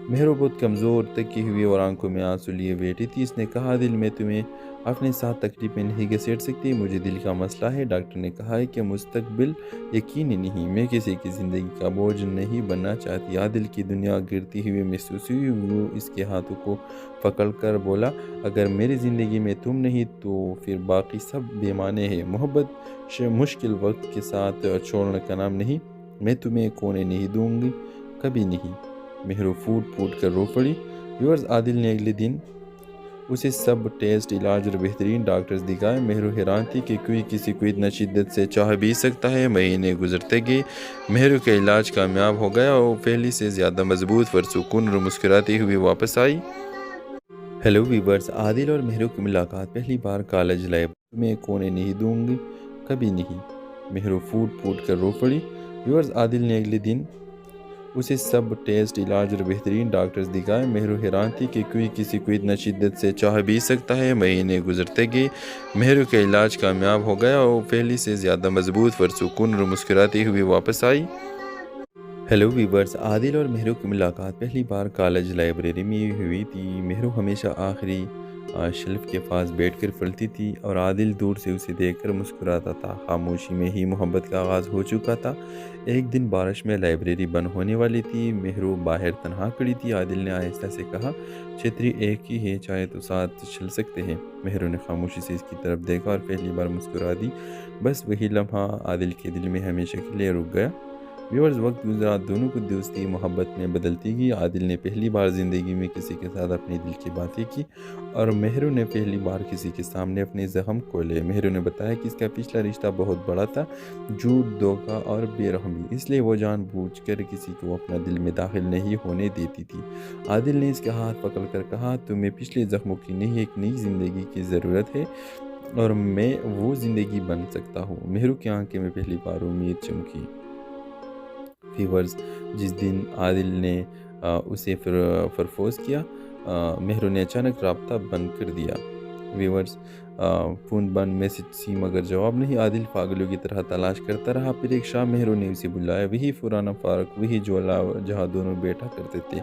مہرو بہت کمزور، تکی ہوئی اور آنکھوں میں آنسو لیے بیٹھی تھی۔ اس نے کہا، دل میں تمہیں اپنے ساتھ تکلیف میں نہیں گھسیٹ سکتی، مجھے دل کا مسئلہ ہے۔ ڈاکٹر نے کہا ہے کہ مستقبل یقینی نہیں، میں کسی کی زندگی کا بوجھ نہیں بننا چاہتی۔ عادل کی دنیا گرتی ہوئی محسوس ہوئی۔ وہ اس کے ہاتھوں کو پکڑ کر بولا، اگر میری زندگی میں تم نہیں تو پھر باقی سب بے معنی ہے۔ محبت مشکل وقت کے ساتھ چھوڑنے کا نام نہیں، میں تمہیں کھونے نہیں دوں گی، کبھی نہیں۔ مہرو پھوٹ کر رو پڑی۔ ویورز، عادل نے اگلے دن اسے سب ٹیسٹ، علاج اور بہترین ڈاکٹرز دکھائے۔ مہرو حیران تھی کہ کوئی کسی کو اتنا شدت سے چاہ بھی سکتا ہے۔ مہینے گزرتے گئے، مہرو کا علاج کامیاب ہو گیا اور پہلے سے زیادہ مضبوط، پرسکون اور مسکراتی ہوئی واپس آئی۔ ہیلو ویورز، عادل اور مہرو کی ملاقات پہلی بار کالج لائبریری میں کھونے نہیں دوں گی، کبھی نہیں۔ مہرو پھوٹ کر رو پڑی۔ ویورز، عادل نے اگلے دن اسے سب ٹیسٹ، علاج اور بہترین ڈاکٹرز دکھائے۔ مہرو حیران تھی کہ کوئی کسی کو اتنا شدت سے چاہ بھی سکتا ہے۔ مہینے گزرتے گئے، مہرو کا علاج کامیاب ہو گیا اور پہلے سے زیادہ مضبوط، پرسکون اور مسکراتی ہوئی واپس آئی۔ ہیلو ویورز، عادل اور مہرو کی ملاقات پہلی بار کالج لائبریری میں ہوئی تھی۔ مہرو ہمیشہ آخری شیلف کے پاس بیٹھ کر پڑھتی تھی اور عادل دور سے اسے دیکھ کر مسکراتا تھا۔ خاموشی میں ہی محبت کا آغاز ہو چکا تھا۔ ایک دن بارش میں لائبریری بند ہونے والی تھی۔ مہرو باہر تنہا کھڑی تھی۔ عادل نے آہستہ سے کہا، چھتری ایک ہی ہے، چاہے تو ساتھ چل سکتے ہیں۔ مہرو نے خاموشی سے اس کی طرف دیکھا اور پہلی بار مسکرا دی۔ بس وہی لمحہ عادل کے دل میں ہمیشہ کے لیے رک گیا۔ ویورز، وقت گزرا، دونوں کی دوستی محبت میں بدلتی گئی۔ عادل نے پہلی بار زندگی میں کسی کے ساتھ اپنے دل کی باتیں کی اور مہرو نے پہلی بار کسی کے سامنے اپنے زخم کھولے۔ مہرو نے بتایا کہ اس کا پچھلا رشتہ بہت بڑا تھا، جھوٹ، دھوکہ اور بے رحمی، اس لیے وہ جان بوجھ کر کسی کو اپنا دل میں داخل نہیں ہونے دیتی تھی۔ عادل نے اس کا ہاتھ پکڑ کر کہا، تمہیں پچھلے زخموں کی نہیں، ایک نئی زندگی کی ضرورت ہے اور میں وہ زندگی بن سکتا ہوں۔ مہرو کی آنکھیں میں پہلی بار امید چمکی۔ ویورز، جس دن عادل نے اسے پرپوز کیا، مہرو نے اچانک رابطہ بند کر دیا۔ ویورز، فون بند، میسج سی مگر جواب نہیں۔ عادل پاگلوں کی طرح تلاش کرتا رہا۔ پھر ایک شام مہرو نے اسے بلایا، وہی پرانا پارک، وہی جھولا جہاں دونوں بیٹھا کرتے تھے۔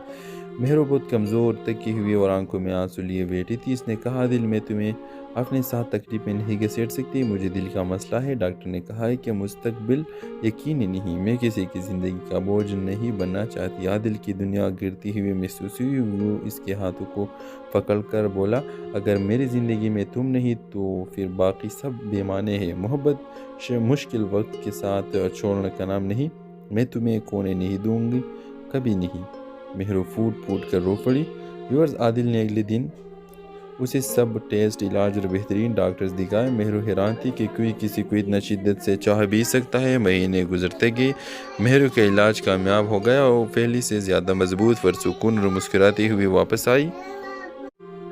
مہرو بہت کمزور، تکی ہوئی اور آنکھوں میں آنسو لیے بیٹھی تھی۔ اس نے کہا، دل میں تمہیں اپنے ساتھ تکلیف میں نہیں گھسیٹ سکتی، مجھے دل کا مسئلہ ہے۔ ڈاکٹر نے کہا ہے کہ مستقبل یقینی نہیں، میں کسی کی زندگی کا بوجھ نہیں بننا چاہتی۔ عادل کی دنیا گرتی ہوئی محسوس ہوئی۔ وہ اس کے ہاتھوں کو پکڑ کر بولا، اگر میری زندگی میں تم نہیں تو پھر باقی سب بے معنی ہے۔ محبت مشکل وقت کے ساتھ چھوڑنے کا نام نہیں، میں تمہیں کھونے نہیں دوں گی، کبھی نہیں۔ مہرو پھوٹ کر رو پڑی۔ ویورز، عادل نے اگلے دن اسے سب ٹیسٹ، علاج اور بہترین ڈاکٹرز دکھائے۔ مہرو حیران تھی کہ کوئی کسی کو اتنا شدت سے چاہ بھی سکتا ہے۔ مہینے گزرتے گئے، مہرو کا علاج کامیاب ہو گیا اور پہلے سے زیادہ مضبوط، پرسکون اور مسکراتی ہوئی واپس آئی۔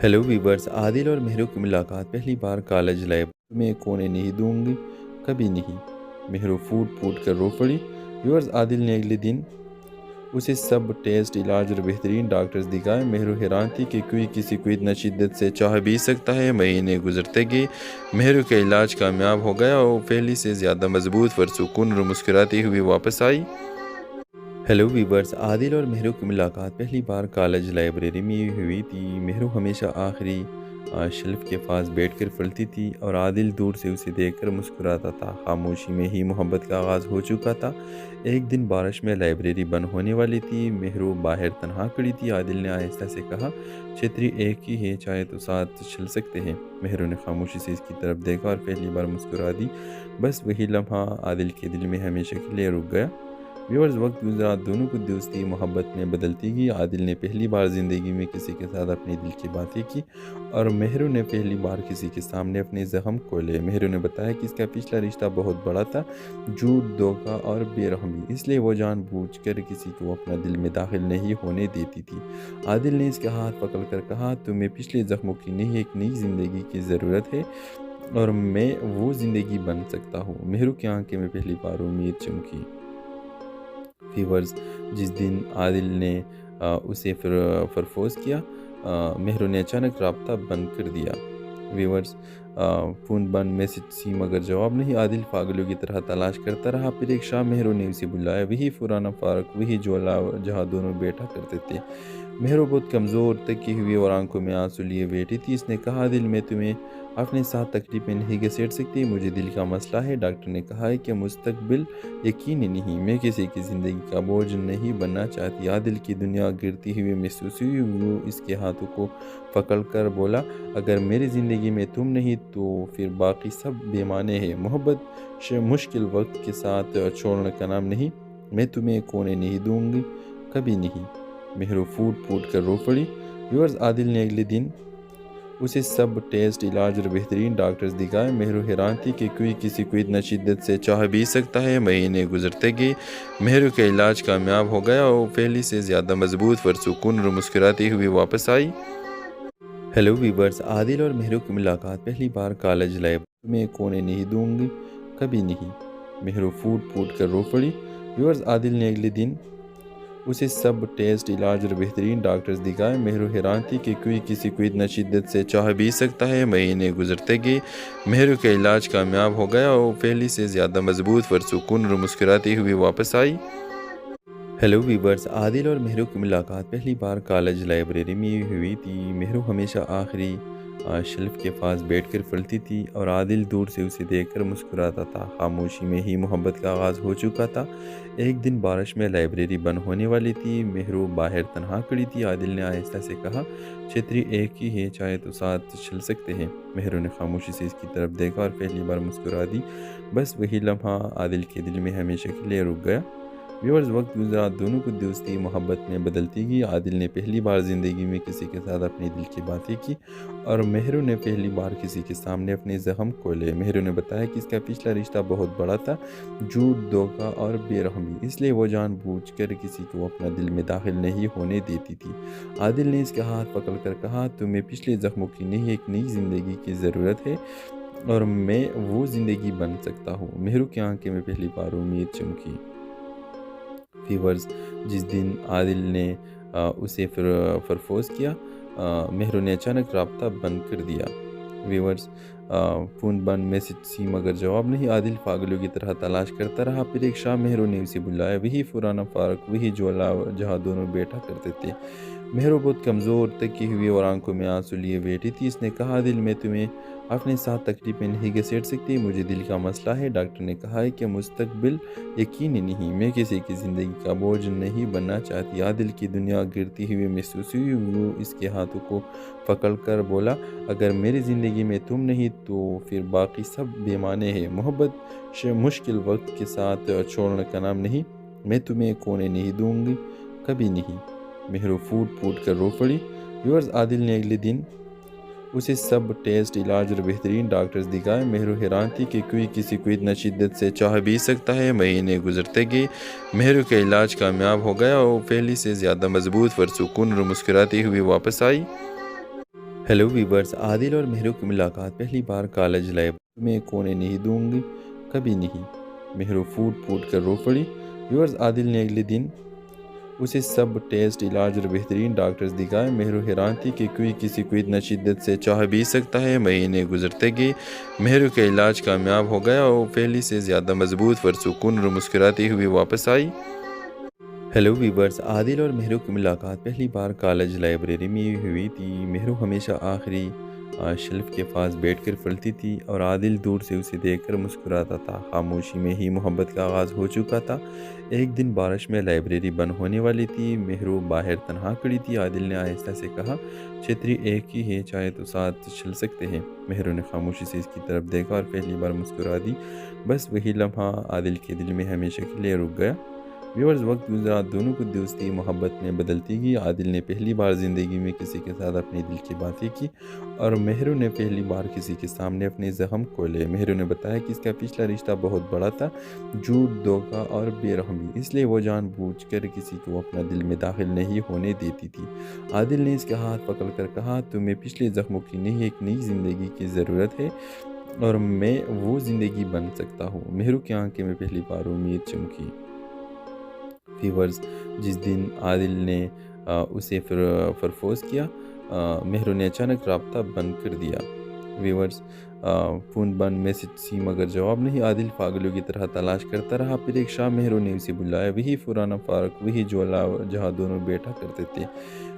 ہیلو ویورز، عادل اور مہرو کی ملاقات پہلی بار کالج لائبریری میں کھونے نہیں دوں گی، کبھی نہیں۔ مہرو فوڈ پوٹ کر رو پڑی۔ ویورز عادل نے اگلے دن اسے سب ٹیسٹ، علاج اور بہترین ڈاکٹرز دکھائے۔ مہرو حیران تھی کہ کوئی کسی کو اتنا شدت سے چاہ بھی سکتا ہے۔ مہینے گزرتے گئے، مہرو کا علاج کامیاب ہو گیا اور پہلے سے زیادہ مضبوط، پرسکون اور مسکراتی ہوئی واپس آئی۔ ہیلو ویورز، عادل اور مہرو کی ملاقات پہلی بار کالج لائبریری میں ہوئی تھی۔ مہرو ہمیشہ آخری شیلف کے پاس بیٹھ کر پڑھتی تھی اور عادل دور سے اسے دیکھ کر مسکراتا تھا۔ خاموشی میں ہی محبت کا آغاز ہو چکا تھا۔ ایک دن بارش میں لائبریری بند ہونے والی تھی۔ مہرو باہر تنہا کھڑی تھی۔ عادل نے آہستہ سے کہا، چھتری ایک ہی ہے، چاہے تو ساتھ چل سکتے ہیں۔ مہرو نے خاموشی سے اس کی طرف دیکھا اور پہلی بار مسکرا دی۔ بس وہی لمحہ عادل کے دل میں ہمیشہ کے لیے رک گیا۔ ویورز، وقت گزرا، دونوں کو دوستی محبت میں بدلتی گئی۔ عادل نے پہلی بار زندگی میں کسی کے ساتھ اپنی دل کی باتیں کی اور مہرو نے پہلی بار کسی کے سامنے اپنے زخم کھولے۔ مہرو نے بتایا کہ اس کا پچھلا رشتہ بہت بڑا تھا، جھوٹ، دھوکہ اور بے رحمی، اس لیے وہ جان بوجھ کر کسی کو اپنا دل میں داخل نہیں ہونے دیتی تھی۔ عادل نے اس کا ہاتھ پکڑ کر کہا، تمہیں پچھلے زخموں کی نہیں، ایک نئی زندگی کی ضرورت ہے اور میں وہ زندگی بن سکتا ہوں۔ مہرو کی آنکھوں میں پہلی بار امید چمکی۔ ویورز، جس دن عادل نے اسے پرپوز کیا، مہرو نے اچانک رابطہ بند کر دیا۔ ویورز، فون بند، میسج سی مگر جواب نہیں۔ عادل پاگلوں کی طرح تلاش کرتا رہا۔ پھر ایک شام مہرو نے اسے بلایا، وہی پرانا پارک، وہی جھولا جہاں دونوں بیٹھا کرتے تھے۔ مہرو بہت کمزور، تکی ہوئی اور آنکھوں میں آنسو لیے بیٹھی تھی۔ اس نے کہا، دل میں تمہیں اپنے ساتھ تکلیف میں نہیں گھسیٹ سکتی، مجھے دل کا مسئلہ ہے۔ ڈاکٹر نے کہا ہے کہ مستقبل یقینی نہیں، میں کسی کی زندگی کا بوجھ نہیں بننا چاہتی۔ عادل کی دنیا گرتی ہوئی محسوس ہوئی۔ وہ اس کے ہاتھوں کو پکڑ کر بولا، اگر میری زندگی میں تم نہیں تو پھر باقی سب بے معنی ہے۔ محبت مشکل وقت کے ساتھ چھوڑنے کا نام نہیں، میں تمہیں کھونے نہیں دوں گی، کبھی نہیں۔ مہرو فوڈ پوٹ کر رو پڑی۔ ویورز، عادل نے اگلے دن اسے سب ٹیسٹ، علاج اور بہترین ڈاکٹرز دکھائے۔ مہرو حیران تھی کہ کوئی کسی کو اتنا شدت سے چاہ بھی سکتا ہے۔ مہینے گزرتے گئے، مہرو کا علاج کامیاب ہو گیا اور پہلے سے زیادہ مضبوط، پرسکون اور مسکراتی ہوئی واپس آئی۔ ہیلو ویورز، عادل اور مہرو کی ملاقات پہلی بار کالج لائبریری میں کھونے نہیں دوں گی، کبھی نہیں۔ مہرو فوڈ پوٹ کر رو پڑی۔ ویورز، عادل نے اگلے دن اسے سب ٹیسٹ، علاج اور بہترین ڈاکٹرز دکھائے۔ مہرو حیران تھی کہ کوئی کسی کو اتنا شدت سے چاہ بھی سکتا ہے۔ مہینے گزرتے گئے، مہرو کا علاج کامیاب ہو گیا اور پہلے سے زیادہ مضبوط، پرسکون اور مسکراتی ہوئی واپس آئی۔ ہیلو ویورز، عادل اور مہرو کی ملاقات پہلی بار کالج لائبریری میں ہوئی تھی۔ مہرو ہمیشہ آخری شیلف کے پاس بیٹھ کر پڑھتی تھی اور عادل دور سے اسے دیکھ کر مسکراتا تھا۔ خاموشی میں ہی محبت کا آغاز ہو چکا تھا۔ ایک دن بارش میں لائبریری بند ہونے والی تھی۔ مہرو باہر تنہا کھڑی تھی۔ عادل نے آہستہ سے کہا، چھتری ایک ہی ہے، چاہے تو ساتھ چل سکتے ہیں۔ مہرو نے خاموشی سے اس کی طرف دیکھا اور پہلی بار مسکرا دی۔ بس وہی لمحہ عادل کے دل میں ہمیشہ کے لیے رک گیا۔ ویورز، وقت گزرا، دونوں کو دوستی محبت میں بدلتی گئی۔ عادل نے پہلی بار زندگی میں کسی کے ساتھ اپنی دل کی باتیں کی اور مہرو نے پہلی بار کسی کے سامنے اپنے زخم کھولے۔ مہرو نے بتایا کہ اس کا پچھلا رشتہ بہت بڑا تھا، جھوٹ، دھوکہ اور بے رحمی، اس لیے وہ جان بوجھ کر کسی کو اپنا دل میں داخل نہیں ہونے دیتی تھی۔ عادل نے اس کا ہاتھ پکڑ کر کہا، تمہیں پچھلے زخموں کی نہیں، ایک نئی زندگی کی ضرورت ہے اور میں وہ زندگی بن سکتا ہوں۔ مہرو کی آنکھوں میں پہلی بار امید چمکی۔ ویورز، جس دن عادل نے اسے پرپوز کیا، مہرو نے اچانک رابطہ بند کر دیا۔ ویورز، فون بند، میسج سی مگر جواب نہیں۔ عادل پاگلوں کی طرح تلاش کرتا رہا۔ پھر ایک شام مہرو نے اسے بلایا، وہی پرانا پارک، وہی جھولا جہاں دونوں بیٹھا کرتے تھے۔ مہرو بہت کمزور، تکی ہوئی اور آنکھوں میں آنسو لیے بیٹھی تھی۔ اس نے کہا، دل میں تمہیں اپنے ساتھ تکلیف میں نہیں گھسیٹ سکتی، مجھے دل کا مسئلہ ہے۔ ڈاکٹر نے کہا ہے کہ مستقبل یقینی نہیں، میں کسی کی زندگی کا بوجھ نہیں بننا چاہتی۔ عادل کی دنیا گرتی ہوئی محسوس ہوئی۔ وہ اس کے ہاتھوں کو پکڑ کر بولا، اگر میری زندگی میں تم نہیں تو پھر باقی سب بے معنی ہے۔ محبت مشکل وقت کے ساتھ چھوڑنے کا نام نہیں، میں تمہیں کھونے نہیں دوں گی، کبھی نہیں۔ مہرو فوڈ پوٹ کر رو پڑی۔ ویورز، عادل نے اگلے دن اسے سب ٹیسٹ، علاج اور بہترین ڈاکٹرز دکھائے۔ مہرو حیران تھی کہ کوئی کسی کو اتنا شدت سے چاہ بھی سکتا ہے۔ مہینے گزرتے گئے، مہرو کا علاج کامیاب ہو گیا اور پہلے سے زیادہ مضبوط، پرسکون اور مسکراتی ہوئی واپس آئی۔ ہیلو ویورز، عادل اور مہرو کی ملاقات پہلی بار کالج لائبریری میں کھونے نہیں دوں گی، کبھی نہیں۔ مہرو فوڈ پھوٹ کر رو پڑی۔ ویورز عادل نے اگلے دن اسے سب ٹیسٹ، علاج اور بہترین ڈاکٹرز دکھائے۔ مہرو حیران تھی کہ کوئی کسی کو اتنا شدت سے چاہ بھی سکتا ہے۔ مہینے گزرتے گئے، مہرو کا علاج کامیاب ہو گیا اور وہ پہلے سے زیادہ مضبوط، پرسکون اور مسکراتی ہوئی واپس آئی۔ ہیلو ویورز، عادل اور مہرو کی ملاقات پہلی بار کالج لائبریری میں ہوئی تھی۔ مہرو ہمیشہ آخری شیلف کے پاس بیٹھ کر پڑھتی تھی اور عادل دور سے اسے دیکھ کر مسکراتا تھا۔ خاموشی میں ہی محبت کا آغاز ہو چکا تھا۔ ایک دن بارش میں لائبریری بند ہونے والی تھی۔ مہرو باہر تنہا کھڑی تھی۔ عادل نے آہستہ سے کہا، چھتری ایک ہی ہے، چاہے تو ساتھ چل سکتے ہیں۔ مہرو نے خاموشی سے اس کی طرف دیکھا اور پہلی بار مسکرا دی۔ بس وہی لمحہ عادل کے دل میں ہمیشہ کے لیے رک گیا۔ ویورز، وقت گزرا، دونوں کی دوستی محبت میں بدلتی گئی۔ عادل نے پہلی بار زندگی میں کسی کے ساتھ اپنے دل کی باتیں کی اور مہرو نے پہلی بار کسی کے سامنے اپنے زخم کھولے۔ مہرو نے بتایا کہ اس کا پچھلا رشتہ بہت بڑا تھا، جھوٹ، دھوکہ اور بے رحمی، اس لیے وہ جان بوجھ کر کسی کو اپنا دل میں داخل نہیں ہونے دیتی تھی۔ عادل نے اس کا ہاتھ پکڑ کر کہا، تمہیں پچھلے زخموں کی نہیں، ایک نئی زندگی کی ضرورت ہے اور میں وہ زندگی بن سکتا ہوں۔ مہرو کی آنکھیں میں پہلی بار امید چمکی۔ ویورز، جس دن عادل نے اسے پرپوز کیا، مہرو نے اچانک رابطہ بند کر دیا۔ ویورز، فون بند، میسج سی مگر جواب نہیں۔ عادل پاگلوں کی طرح تلاش کرتا رہا۔ پھر ایک شام مہرو نے اسے بلایا، وہی پرانا پارک، وہی جھولا جہاں دونوں بیٹھا کرتے تھے۔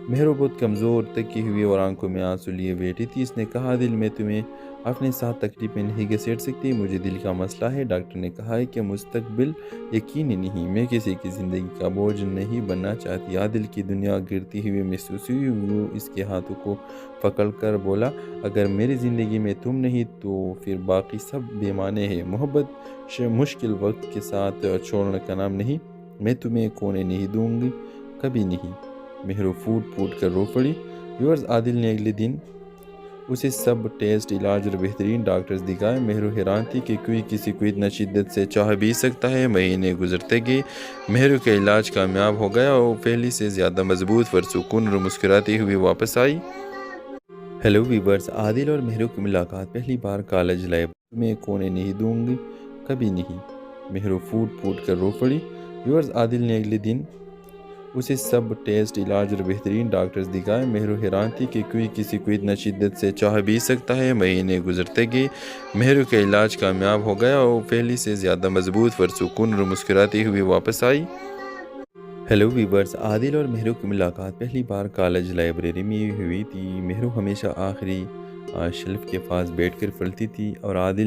مہرو بہت کمزور، تکی ہوئی اور آنکھوں میں آنسو لیے بیٹھی تھی۔ اس نے کہا، عادل، میں تمہیں اپنے ساتھ تکلیف میں نہیں گھسیٹ سکتی، مجھے دل کا مسئلہ ہے۔ ڈاکٹر نے کہا ہے کہ مستقبل یقینی نہیں، میں کسی کی زندگی کا بوجھ نہیں بننا چاہتی۔ عادل کی دنیا گرتی ہوئی محسوس ہوئی۔ وہ اس کے ہاتھوں کو پکڑ کر بولا، اگر میری زندگی میں تم نہیں تو پھر باقی سب بے معنی ہے۔ محبت مشکل وقت کے ساتھ چھوڑنے کا نام نہیں، میں تمہیں کھونے نہیں دوں گی، کبھی نہیں۔ مہرو فوٹ پھوٹ کر رو پڑی۔ ویورز، عادل نے اگلے دن اسے سب ٹیسٹ، علاج اور بہترین ڈاکٹرز دکھائے۔ مہرو حیران تھی کہ کوئی کسی کو اتنا شدت سے چاہ بھی سکتا ہے۔ مہینے گزرتے گئے، مہرو کا علاج کامیاب ہو گیا اور وہ پہلے سے زیادہ مضبوط، پرسکون اور مسکراتی ہوئی واپس آئی۔ ہیلو ویورز، عادل اور مہرو کی ملاقات پہلی بار کالج لائبریری میں کھونے نہیں دوں گی، کبھی نہیں۔ مہرو فوٹ پھوٹ کر رو پڑی۔ ویورز، عادل نے اگلے دن اسے سب ٹیسٹ، علاج اور بہترین ڈاکٹرز دکھائے۔ مہرو حیران تھی کہ کوئی کسی کو اتنا شدت سے چاہ بھی سکتا ہے۔ مہینے گزرتے گئے، مہرو کا علاج کامیاب ہو گیا اور وہ پہلے سے زیادہ مضبوط، پرسکون اور مسکراتی ہوئی واپس آئی۔ ہیلو ویورز، عادل اور مہرو کی ملاقات پہلی بار کالج لائبریری میں ہوئی تھی۔ مہرو ہمیشہ آخری شیلف کے پاس بیٹھ کر پڑھتی تھی اور عادل